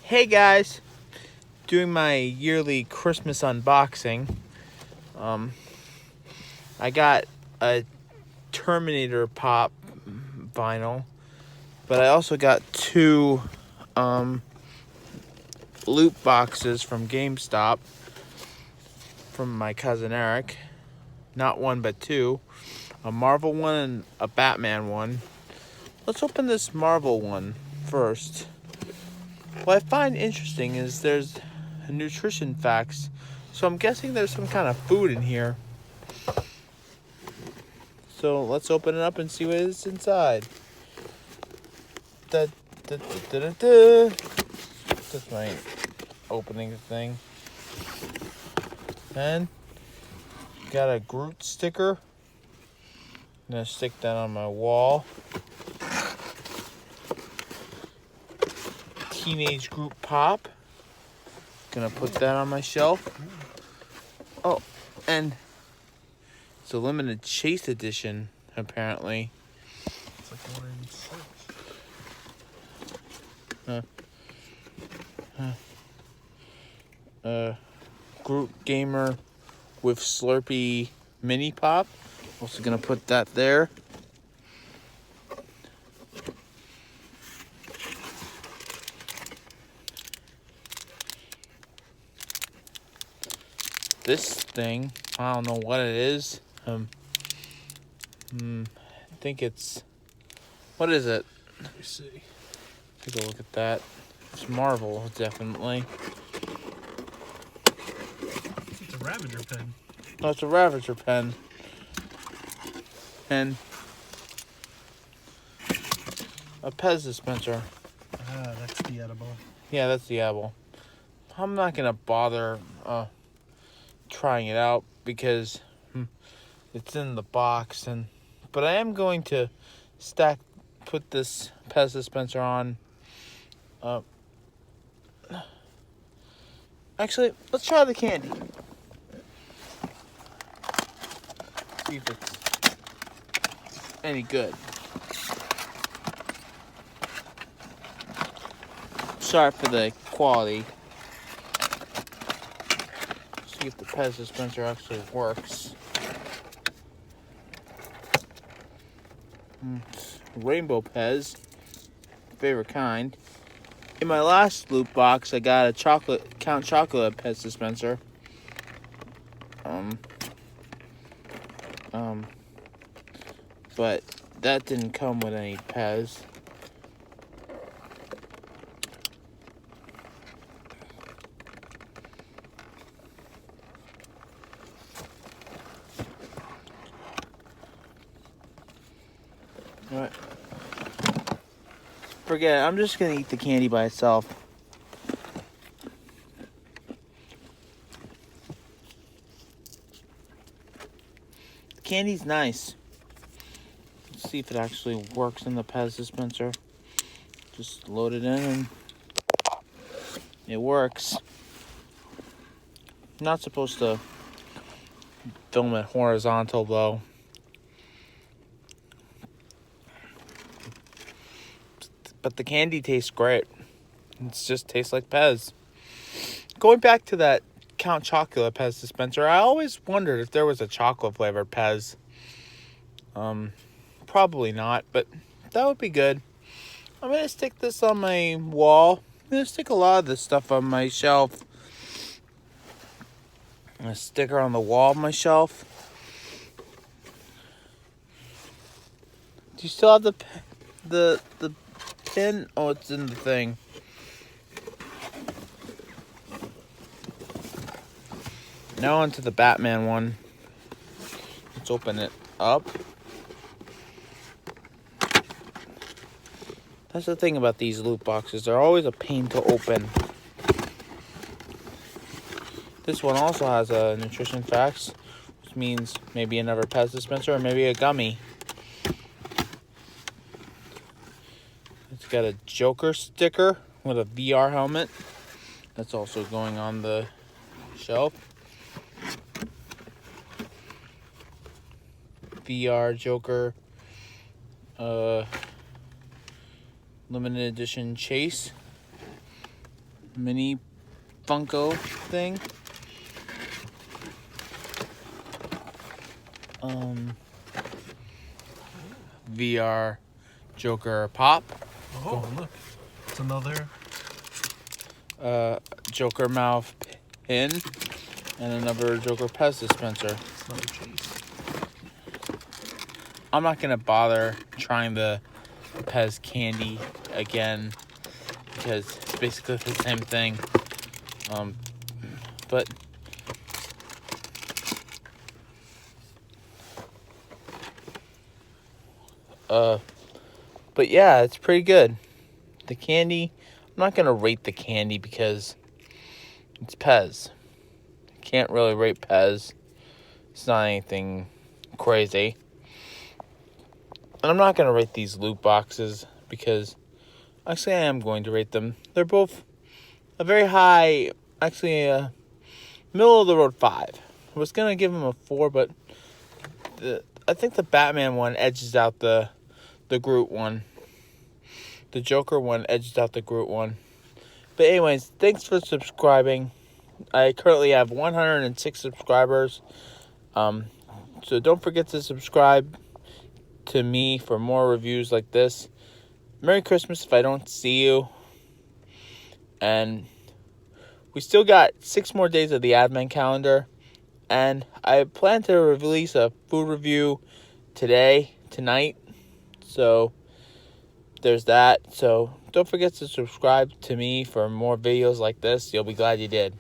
Hey guys, doing my yearly Christmas unboxing. Um, I got a Terminator Pop vinyl, but I also got two loot boxes from GameStop from my cousin Eric. Not one, but two. A Marvel one and a Batman one. Let's open this Marvel one first. What I find interesting is there's nutrition facts, so I'm guessing there's some kind of food in here. So let's open it up and see what is inside. Da, da, da, da, da, da. That's my opening thing. And got a Groot sticker. I'm gonna stick that on my wall. Teenage Groot Pop. Gonna put that on my shelf. Oh, and it's a limited Chase edition, apparently. It's like one in six. Groot Gamer with Slurpee Mini Pop. Also gonna put that there. This thing, I don't know what it is. I think it's, what is it? Let me see. Take a look at that. It's Marvel, definitely. It's a Ravager pen. Oh, it's a Ravager pen. And a Pez dispenser. Ah, that's the edible. Yeah, that's the apple. I'm not gonna bother trying it out because it's in the box, but I am going to put this Pez dispenser on. Actually, let's try the candy. See if it's any good. Sorry for the quality. See if the Pez dispenser actually works. Rainbow Pez, favorite kind. In my last loot box, I got a Count Chocolate Pez dispenser. But that didn't come with any Pez. Alright. Forget it. I'm just gonna eat the candy by itself. The candy's nice. Let's see if it actually works in the Pez dispenser. Just load it in and it works. I'm not supposed to film it horizontal though. But the candy tastes great. It just tastes like Pez. Going back to that Count Chocolate Pez dispenser, I always wondered if there was a chocolate flavored Pez. Probably not, but that would be good. I'm gonna stick this on my wall. I'm gonna stick a lot of this stuff on my shelf. A sticker on the wall of my shelf. Do you still have the pin? Oh, it's in the thing. Now onto the Batman one. Let's open it up. That's the thing about these loot boxes. They're always a pain to open. This one also has a nutrition facts, which means maybe another Pez dispenser or maybe a gummy. It's got a Joker sticker with a VR helmet. That's also going on the shelf. VR Joker limited edition Chase. mini Funko thing. VR Joker Pop. Oh, look. It's another. Joker mouth pin. And another Joker Pez dispenser. It's another chase. I'm not going to bother trying the Pez candy again. Because it's basically the same thing. But yeah, it's pretty good. The candy, I'm not gonna rate the candy because it's Pez. Can't really rate Pez. It's not anything crazy. And I'm not gonna rate these loot boxes because actually I am going to rate them. They're both a very high, actually middle of the road 5. I was gonna give them a 4, but I think the Batman one edges out the Groot one. The Joker one edges out the Groot one. But anyways, thanks for subscribing. I currently have 106 subscribers. So don't forget to subscribe to me for more reviews like this. Merry Christmas if I don't see you. And we still got 6 more days of the Advent calendar. And I plan to release a food review tonight. So there's that. So don't forget to subscribe to me for more videos like this. You'll be glad you did.